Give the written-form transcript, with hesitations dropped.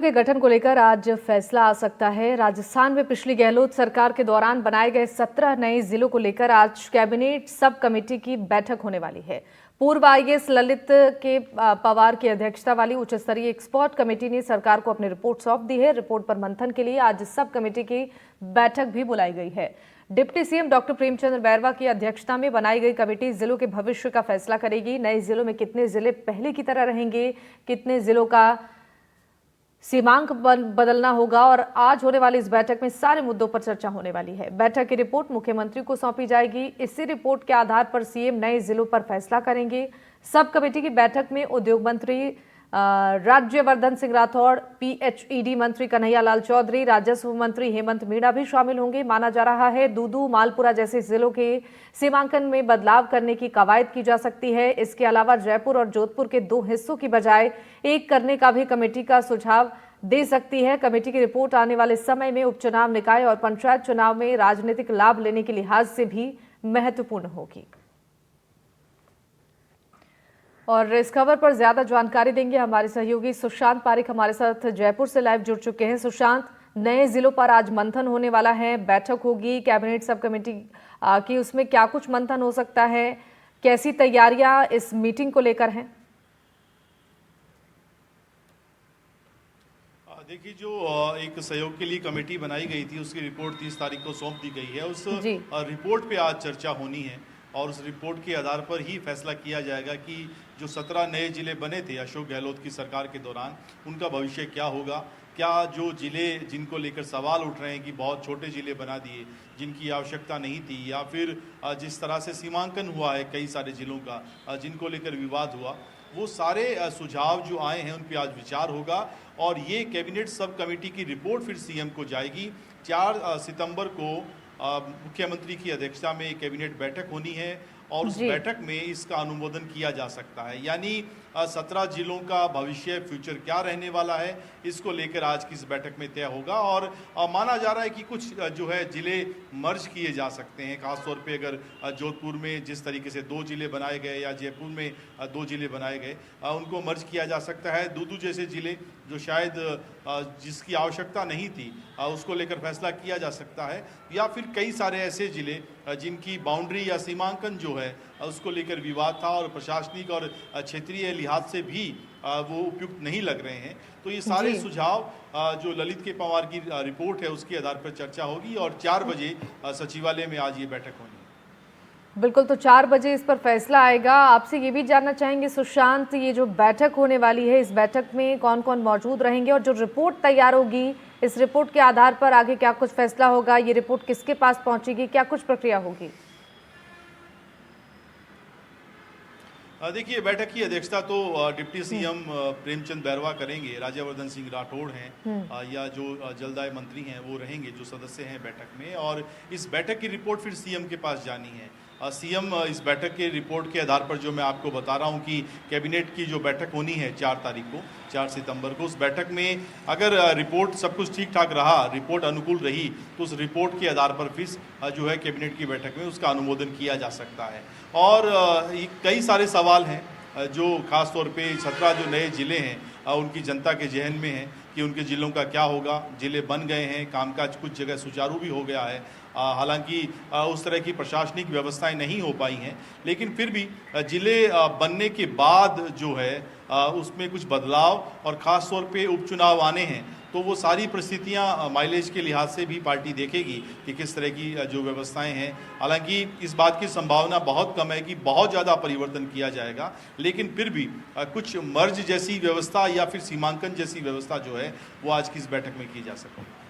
के गठन को लेकर आज फैसला आ सकता है। राजस्थान में पिछली गहलोत सरकार के दौरान बनाए गए 17 नए जिलों को लेकर आज कैबिनेट सब कमेटी की बैठक होने वाली है। पूर्व आईएएस ललित के पवार की अध्यक्षता वाली उच्च स्तरीय एक्सपर्ट कमेटी ने सरकार को अपनी रिपोर्ट सौंप दी है। रिपोर्ट पर मंथन के लिए आज सब कमेटी की बैठक भी बुलाई गई है। Deputy CM doctor Premchand Bairwa की अध्यक्षता में बनाई गई कमेटी जिलों के भविष्य का फैसला करेगी। नए जिलों में कितने जिले पहले की तरह रहेंगे, कितने जिलों का सीमांक बदलना होगा और आज होने वाली इस बैठक में सारे मुद्दों पर चर्चा होने वाली है। बैठक की रिपोर्ट मुख्यमंत्री को सौंपी जाएगी। इसी रिपोर्ट के आधार पर सीएम नए जिलों पर फैसला करेंगे। सब कमेटी की बैठक में उद्योग मंत्री राज्यवर्धन सिंह राठौड़, पीएचईडी मंत्री कन्हैया लाल चौधरी, राजस्व मंत्री हेमंत मीणा भी शामिल होंगे। माना जा रहा है दूदू, मालपुरा जैसे जिलों के सीमांकन में बदलाव करने की कवायद की जा सकती है। इसके अलावा जयपुर और जोधपुर के 2 हिस्सों की बजाय एक करने का भी कमेटी का सुझाव दे सकती है। कमेटी की रिपोर्ट आने वाले समय में उपचुनाव, निकाय और पंचायत चुनाव में राजनीतिक लाभ लेने के लिहाज से भी महत्वपूर्ण होगी। और इस खबर पर ज्यादा जानकारी देंगे हमारे सहयोगी सुशांत पारिक हमारे साथ जयपुर से लाइव जुड़ चुके हैं। सुशांत, नए जिलों पर आज मंथन होने वाला है, बैठक होगी कैबिनेट सब कमेटी की, उसमें क्या कुछ मंथन हो सकता है, कैसी तैयारियां इस मीटिंग को लेकर हैं? देखिए, जो एक सहयोग के लिए कमेटी बनाई गई थी उसकी रिपोर्ट 30 तारीख को सौंप दी गई है। उस रिपोर्ट पे आज चर्चा होनी है और उस रिपोर्ट के आधार पर ही फैसला किया जाएगा कि जो 17 नए जिले बने थे अशोक गहलोत की सरकार के दौरान, उनका भविष्य क्या होगा। क्या जो जिले जिनको लेकर सवाल उठ रहे हैं कि बहुत छोटे जिले बना दिए, जिनकी आवश्यकता नहीं थी, या फिर जिस तरह से सीमांकन हुआ है कई सारे जिलों का जिनको लेकर विवाद हुआ, वो सारे सुझाव जो आए हैं उन पर आज विचार होगा। और ये कैबिनेट सब कमेटी की रिपोर्ट फिर सीएम को जाएगी। 4 सितंबर को मुख्यमंत्री की अध्यक्षता में कैबिनेट बैठक होनी है और उस बैठक में इसका अनुमोदन किया जा सकता है। यानी 17 जिलों का भविष्य, फ्यूचर क्या रहने वाला है, इसको लेकर आज की इस बैठक में तय होगा। और माना जा रहा है कि कुछ जो है जिले मर्ज किए जा सकते हैं, खासतौर पे अगर जोधपुर में जिस तरीके से 2 जिले बनाए गए या जयपुर में 2 जिले बनाए गए, उनको मर्ज किया जा सकता है। दूदू जैसे जिले जो शायद जिसकी आवश्यकता नहीं थी, उसको लेकर फैसला किया जा सकता है। या फिर कई सारे ऐसे जिले जिनकी बाउंड्री या सीमांकन जो है उसको लेकर विवाद था और प्रशासनिक और क्षेत्रीय लिहाज से भी वो उपयुक्त नहीं लग रहे हैं। तो ये सारे सुझाव जो ललित के पवार की रिपोर्ट है उसके आधार पर चर्चा होगी और 4 बजे सचिवालय में आज ये बैठक होनी है। बिल्कुल, तो 4 बजे इस पर फैसला आएगा। आपसे ये भी जानना चाहेंगे सुशांत, ये जो बैठक होने वाली है, इस बैठक में कौन कौन मौजूद रहेंगे और जो रिपोर्ट तैयार होगी, इस रिपोर्ट के आधार पर आगे क्या कुछ फैसला होगा, ये रिपोर्ट किसके पास पहुंचेगी, क्या कुछ प्रक्रिया होगी? देखिए, बैठक की अध्यक्षता तो डिप्टी सीएम प्रेमचंद बैरवा करेंगे। राज्यवर्धन सिंह राठौड़ हैं या जो जलदाय मंत्री हैं वो रहेंगे, जो सदस्य हैं बैठक में। और इस बैठक की रिपोर्ट फिर सीएम के पास जानी है। सीएम इस बैठक के रिपोर्ट के आधार पर, जो मैं आपको बता रहा हूं कि कैबिनेट की जो बैठक होनी है 4 तारीख को, 4 सितंबर को, उस बैठक में अगर रिपोर्ट सब कुछ ठीक ठाक रहा, रिपोर्ट अनुकूल रही, तो उस रिपोर्ट के आधार पर फिर जो है कैबिनेट की बैठक में उसका अनुमोदन किया जा सकता है। और कई सारे सवाल हैं जो खास तौर पे 17 जो नए जिले हैं उनकी जनता के जहन में है कि उनके जिलों का क्या होगा। जिले बन गए हैं, कामकाज कुछ जगह सुचारू भी हो गया है, हालांकि उस तरह की प्रशासनिक व्यवस्थाएं नहीं हो पाई हैं, लेकिन फिर भी जिले बनने के बाद जो है उसमें कुछ बदलाव और ख़ास तौर पे उपचुनाव आने हैं, तो वो सारी परिस्थितियां माइलेज के लिहाज से भी पार्टी देखेगी कि किस तरह की जो व्यवस्थाएं हैं। हालांकि इस बात की संभावना बहुत कम है कि बहुत ज़्यादा परिवर्तन किया जाएगा, लेकिन फिर भी कुछ मर्ज जैसी व्यवस्था या फिर सीमांकन जैसी व्यवस्था जो है वो आज की इस बैठक में की जा सके।